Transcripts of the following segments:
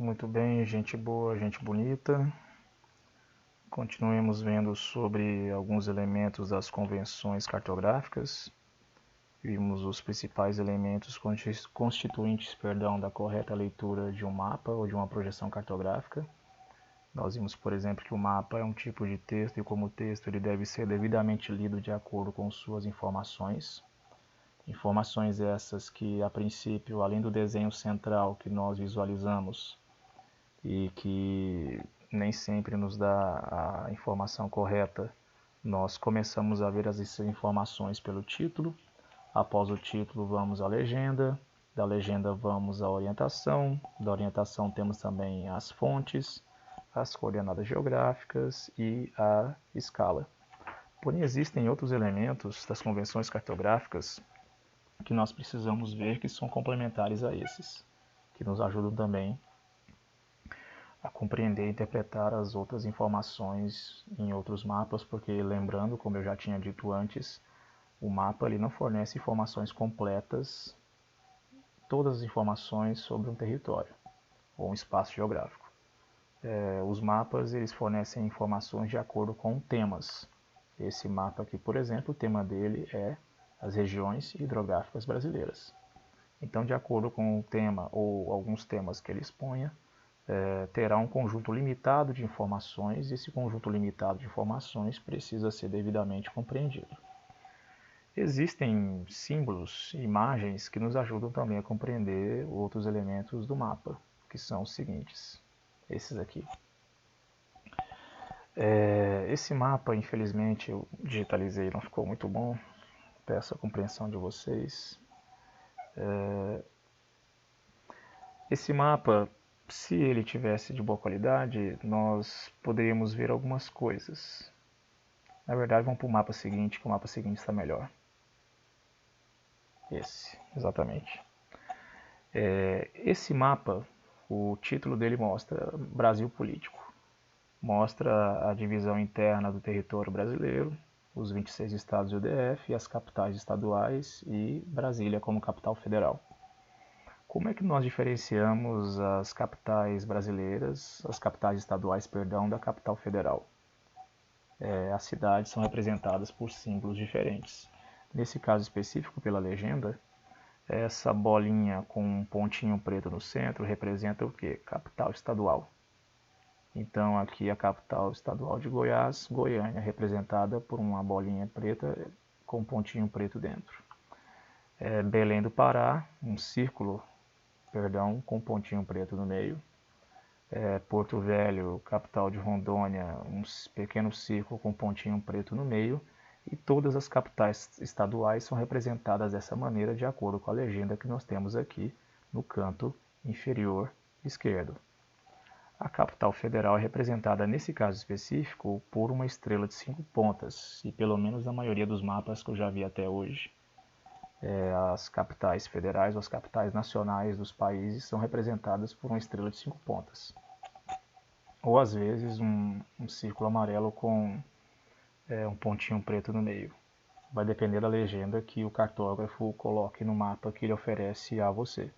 Muito bem, gente boa, gente bonita. Continuemos vendo sobre alguns elementos das convenções cartográficas. Vimos os principais elementos constituintes, da correta leitura de um mapa ou de uma projeção cartográfica. Nós vimos, por exemplo, que o mapa é um tipo de texto e, como texto, ele deve ser devidamente lido de acordo com suas informações. Informações essas que, a princípio, além do desenho central que nós visualizamos e que nem sempre nos dá a informação correta, nós começamos a ver as informações pelo título. Após o título, vamos à legenda. Da legenda, vamos à orientação. Da orientação, temos também as fontes, as coordenadas geográficas e a escala. Porém, existem outros elementos das convenções cartográficas que nós precisamos ver que são complementares a esses, que nos ajudam também a compreender e interpretar as outras informações em outros mapas, porque, lembrando, como eu já tinha dito antes, o mapa ele não fornece informações completas, todas as informações sobre um território ou um espaço geográfico. Os mapas eles fornecem informações de acordo com temas. Esse mapa aqui, por exemplo, o tema dele é as regiões hidrográficas brasileiras. Então, de acordo com o tema ou alguns temas que ele exponha, terá um conjunto limitado de informações e esse conjunto limitado de informações precisa ser devidamente compreendido. Existem símbolos e imagens que nos ajudam também a compreender outros elementos do mapa, que são os seguintes, esses aqui. Esse mapa, infelizmente, eu digitalizei, não ficou muito bom, peço a compreensão de vocês. Esse mapa, se ele tivesse de boa qualidade, nós poderíamos ver algumas coisas. Na verdade, vamos para o mapa seguinte, que o mapa seguinte está melhor. Esse, exatamente. Esse mapa, o título dele mostra Brasil Político. Mostra a divisão interna do território brasileiro, os 26 estados e o DF, as capitais estaduais e Brasília como capital federal. Como é que nós diferenciamos as capitais brasileiras, as capitais estaduais, da capital federal? As cidades são representadas por símbolos diferentes. Nesse caso específico, pela legenda, essa bolinha com um pontinho preto no centro representa o quê? Capital estadual. Então aqui a capital estadual de Goiás, Goiânia, representada por uma bolinha preta com um pontinho preto dentro. Belém do Pará, um círculo, com um pontinho preto no meio. Porto Velho, capital de Rondônia, um pequeno círculo com um pontinho preto no meio. E todas as capitais estaduais são representadas dessa maneira de acordo com a legenda que nós temos aqui no canto inferior esquerdo. A capital federal é representada nesse caso específico por uma estrela de 5 pontas, e pelo menos na maioria dos mapas que eu já vi até hoje, as capitais federais ou as capitais nacionais dos países são representadas por uma estrela de 5 pontas. Ou às vezes um círculo amarelo com um pontinho preto no meio. Vai depender da legenda que o cartógrafo coloque no mapa que ele oferece a você.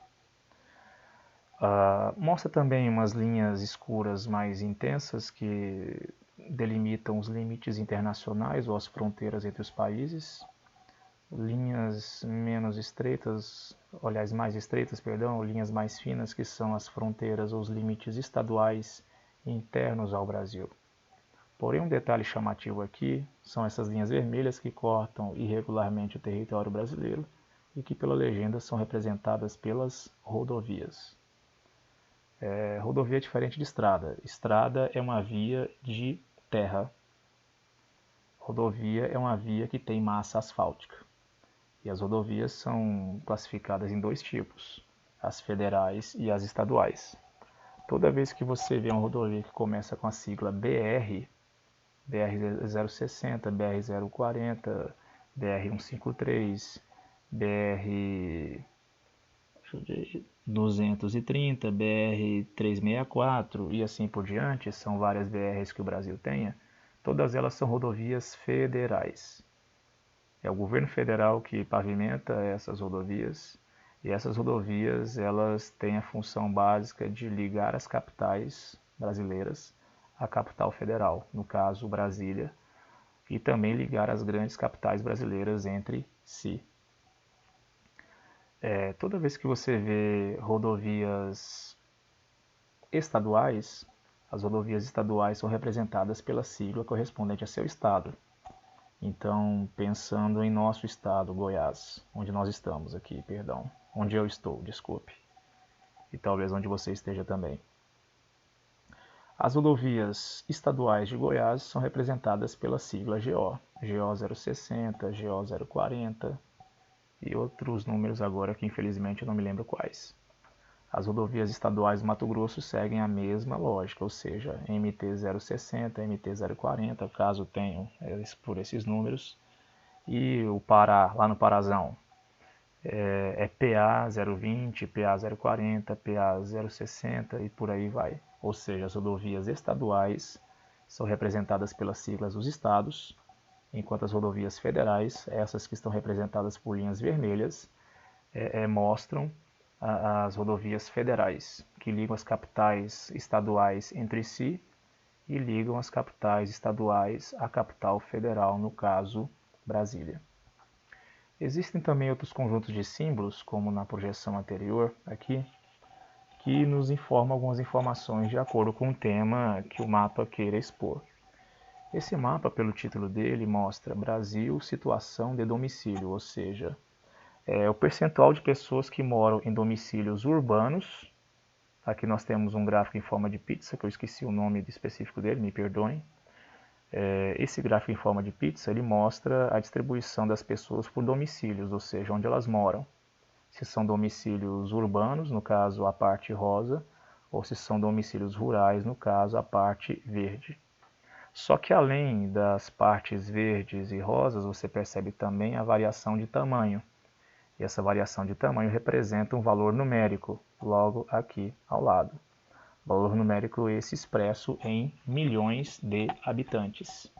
Mostra também umas linhas escuras mais intensas que delimitam os limites internacionais ou as fronteiras entre os países. Linhas menos estreitas, aliás, mais estreitas, linhas mais finas, que são as fronteiras ou os limites estaduais internos ao Brasil. Porém, um detalhe chamativo aqui são essas linhas vermelhas que cortam irregularmente o território brasileiro e que, pela legenda, são representadas pelas rodovias. Rodovia é diferente de estrada. Estrada é uma via de terra. Rodovia é uma via que tem massa asfáltica. E as rodovias são classificadas em 2 tipos, as federais e as estaduais. Toda vez que você vê uma rodovia que começa com a sigla BR, BR-060, BR-040, BR-153, BR-230, BR-364 e assim por diante, são várias BRs que o Brasil tenha, todas elas são rodovias federais. É o governo federal que pavimenta essas rodovias E essas rodovias, elas têm a função básica de ligar as capitais brasileiras à capital federal, no caso Brasília, e também ligar as grandes capitais brasileiras entre si. Toda vez que você vê rodovias estaduais, as rodovias estaduais são representadas pela sigla correspondente a seu estado. Então, pensando em nosso estado, Goiás, onde nós estamos aqui, perdão, onde eu estou, desculpe, e talvez onde você esteja também. As rodovias estaduais de Goiás são representadas pela sigla GO, GO 060, GO 040 e outros números agora que infelizmente eu não me lembro quais. As rodovias estaduais do Mato Grosso seguem a mesma lógica, ou seja, MT 060, MT 040, caso tenham por esses números, e o Pará, lá no Parazão, é PA 020, PA 040, PA 060 e por aí vai. Ou seja, as rodovias estaduais são representadas pelas siglas dos estados, enquanto as rodovias federais, essas que estão representadas por linhas vermelhas, mostram as rodovias federais, que ligam as capitais estaduais entre si e ligam as capitais estaduais à capital federal, no caso, Brasília. Existem também outros conjuntos de símbolos, como na projeção anterior, aqui, que nos informam algumas informações de acordo com o tema que o mapa queira expor. Esse mapa, pelo título dele, mostra Brasil, situação de domicílio, ou seja, o percentual de pessoas que moram em domicílios urbanos. Aqui nós temos um gráfico em forma de pizza, que eu esqueci o nome específico dele, me perdoem. Esse gráfico em forma de pizza, ele mostra a distribuição das pessoas por domicílios, ou seja, onde elas moram. Se são domicílios urbanos, no caso a parte rosa, ou se são domicílios rurais, no caso a parte verde. Só que além das partes verdes e rosas, você percebe também a variação de tamanho. E essa variação de tamanho representa um valor numérico, logo aqui ao lado. Valor numérico esse expresso em milhões de habitantes.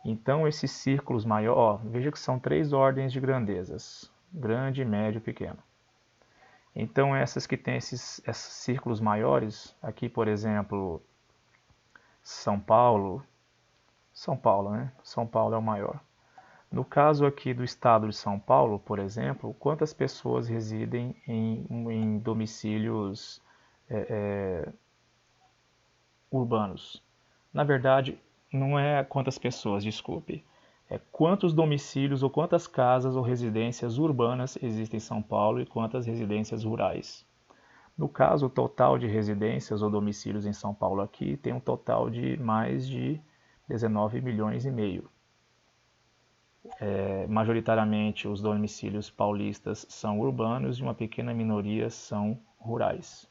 Então, esses círculos maiores, veja que são 3 ordens de grandezas: grande, médio e pequeno. Então, essas que têm esses círculos maiores, aqui, por exemplo, São Paulo, né? São Paulo é o maior. No caso aqui do estado de São Paulo, por exemplo, quantas pessoas residem em domicílios urbanos? Na verdade, não é quantas pessoas, desculpe. É quantos domicílios ou quantas casas ou residências urbanas existem em São Paulo e quantas residências rurais. No caso, o total de residências ou domicílios em São Paulo aqui tem um total de mais de 19 milhões e meio. Majoritariamente os domicílios paulistas são urbanos e uma pequena minoria são rurais.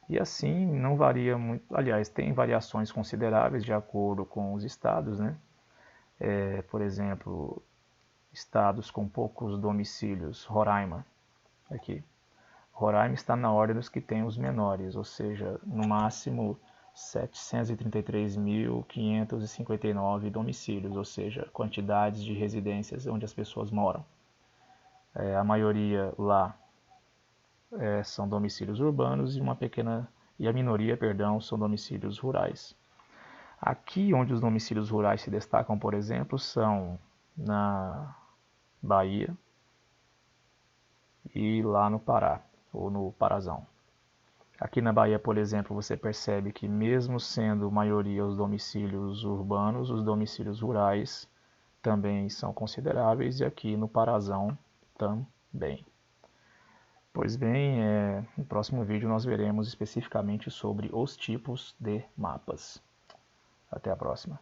E assim não varia muito, aliás, tem variações consideráveis de acordo com os estados, né? Por exemplo, estados com poucos domicílios, Roraima, aqui. Roraima está na ordem dos que têm os menores, ou seja, no máximo 733.559 domicílios, ou seja, quantidades de residências onde as pessoas moram. A maioria lá são domicílios urbanos e a minoria, perdão, são domicílios rurais. Aqui onde os domicílios rurais se destacam, por exemplo, são na Bahia e lá no Pará, ou no Parazão. Aqui na Bahia, por exemplo, você percebe que mesmo sendo maioria os domicílios urbanos, os domicílios rurais também são consideráveis e aqui no Parazão também. Pois bem, no próximo vídeo nós veremos especificamente sobre os tipos de mapas. Até a próxima.